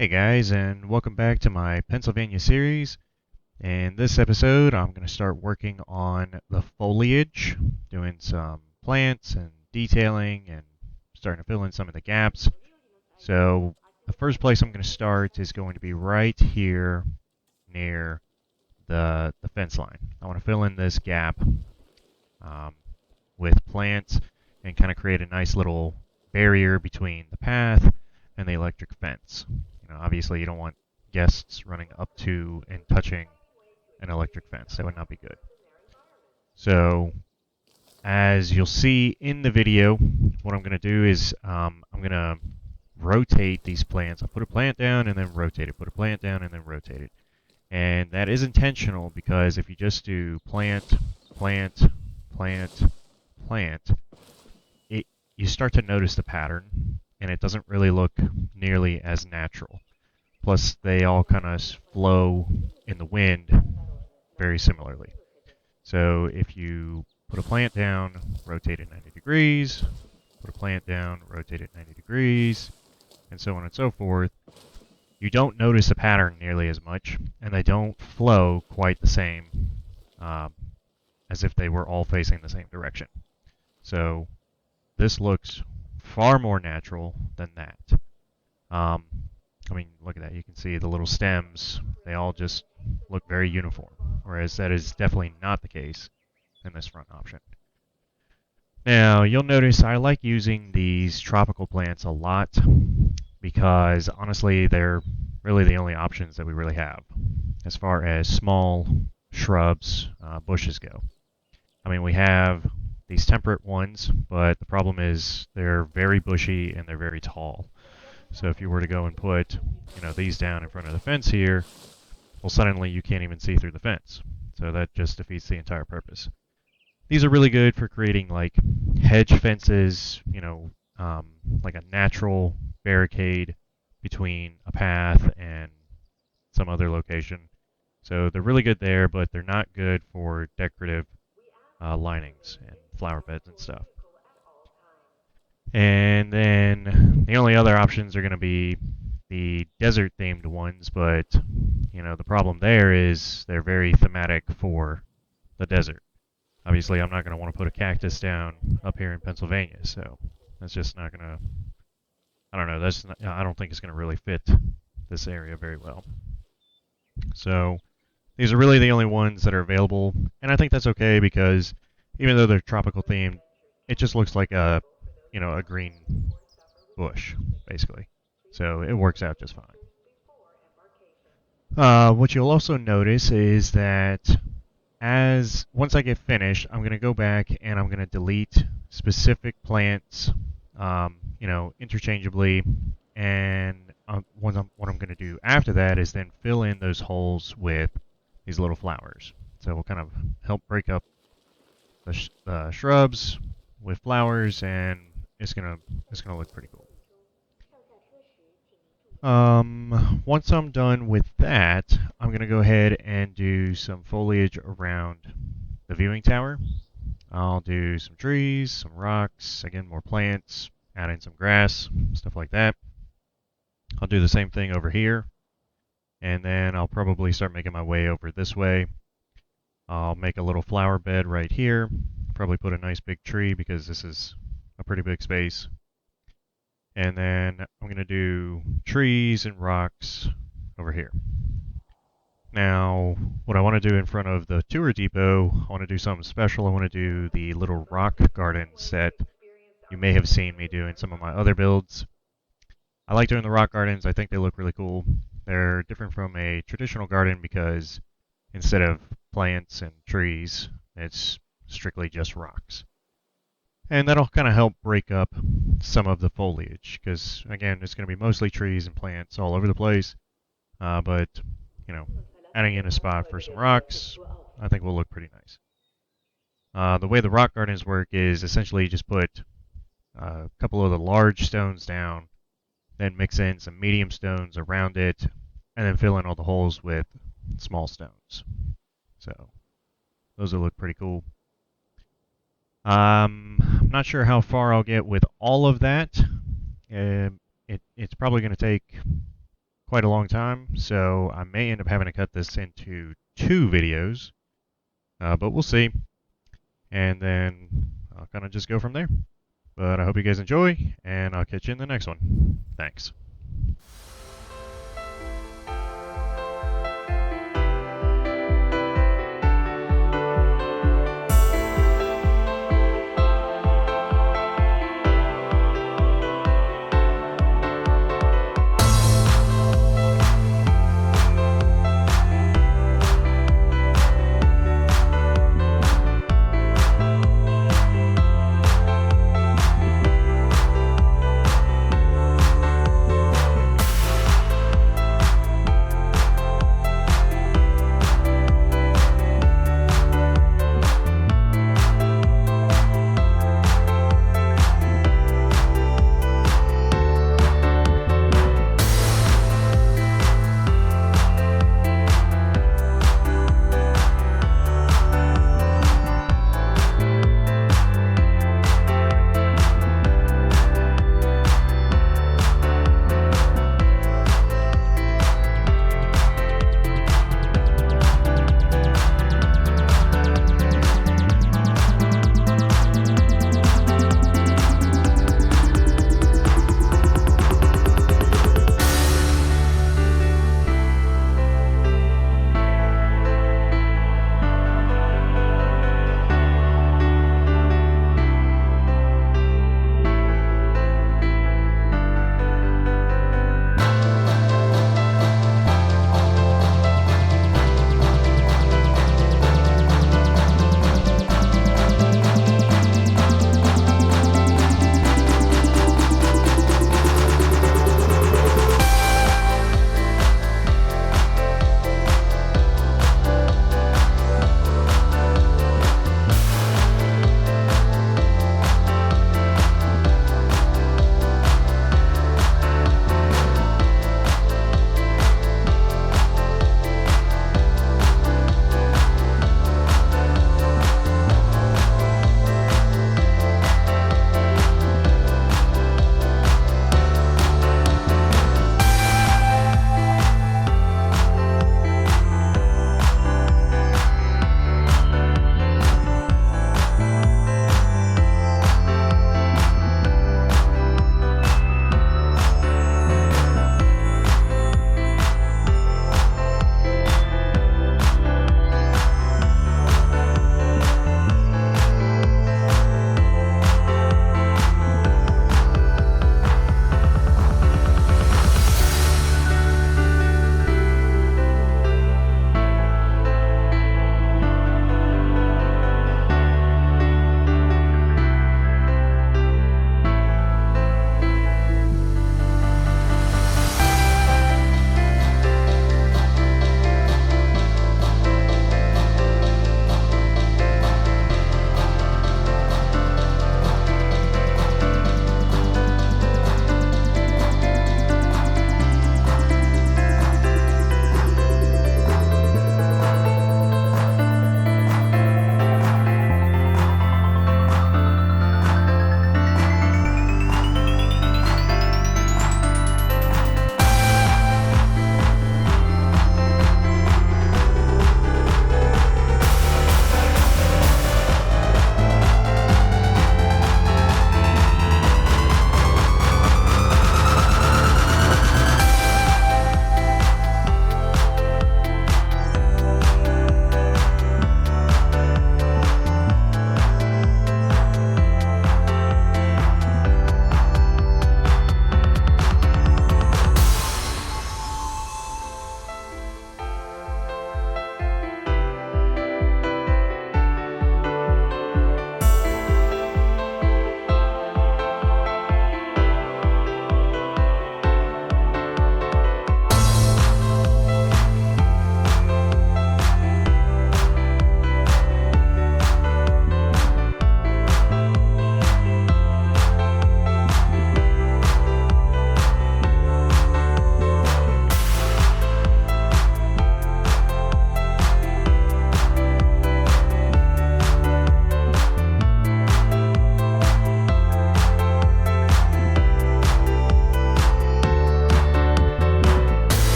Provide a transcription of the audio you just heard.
Hey guys, and welcome back to my Pennsylvania series. In this episode, I'm going to start working on the foliage, doing some plants and detailing and starting to fill in some of the gaps. So, the first place I'm going to start is going to be right here near the fence line. I want to fill in this gap um, with plants and kind of create a nice little barrier between the path and the electric fence. Obviously you don't want guests running up to and touching an electric fence. That would not be good. So, as you'll see in the video, what I'm going to do is I'm going to rotate these plants. I'll put a plant down and then rotate it. Put a plant down and then rotate it. And that is intentional because if you just do plant, plant, plant, plant, you start to notice the pattern, and it doesn't really look nearly as natural. Plus, they all kind of flow in the wind very similarly. So if you put a plant down, rotate it 90 degrees, put a plant down, rotate it 90 degrees, and so on and so forth, you don't notice a pattern nearly as much, and they don't flow quite the same as if they were all facing the same direction. So this looks far more natural than that. I mean, look at that. You can see the little stems. They all just look very uniform, whereas that is definitely not the case in this front option. Now, you'll notice I like using these tropical plants a lot because, honestly, they're really the only options that we really have as far as small shrubs, bushes go. I mean, we have these temperate ones, but the problem is they're very bushy and they're very tall. So if you were to go and put, these down in front of the fence here, well, suddenly you can't even see through the fence. So that just defeats the entire purpose. These are really good for creating like hedge fences, like a natural barricade between a path and some other location. So they're really good there, but they're not good for decorative linings and flower beds and stuff. And then the only other options are going to be the desert themed ones, but the problem there is they're very thematic for the desert. Obviously, I'm not going to want to put a cactus down up here in Pennsylvania, so that's just not going to. I don't know. I don't think it's going to really fit this area very well. So these are really the only ones that are available, and I think that's okay because even though they're tropical themed, it just looks like a green bush, basically. So it works out just fine. What you'll also notice is that once I get finished, I'm going to go back and I'm going to delete specific plants, interchangeably. And what I'm going to do after that is then fill in those holes with these little flowers. So we'll kind of help break up the shrubs with flowers, and it's gonna look pretty cool. Once I'm done with that, I'm gonna go ahead and do some foliage around the viewing tower. I'll do some trees, some rocks, again more plants, add in some grass, stuff like that. I'll do the same thing over here, and then I'll probably start making my way over this way. I'll make a little flower bed right here. Probably put a nice big tree because this is a pretty big space. And then I'm going to do trees and rocks over here. Now, what I want to do in front of the tour depot, I want to do something special. I want to do the little rock gardens that you may have seen me do in some of my other builds. I like doing the rock gardens. I think they look really cool. They're different from a traditional garden because instead of plants and trees, it's strictly just rocks. And that'll kind of help break up some of the foliage because, again, it's going to be mostly trees and plants all over the place. But, adding in a spot for some rocks, I think will look pretty nice. The way the rock gardens work is essentially you just put a couple of the large stones down, then mix in some medium stones around it, and then fill in all the holes with small stones. So those will look pretty cool. I'm not sure how far I'll get with all of that. It's probably going to take quite a long time, so I may end up having to cut this into 2 videos, but we'll see. And then I'll kind of just go from there. But I hope you guys enjoy, and I'll catch you in the next one. Thanks.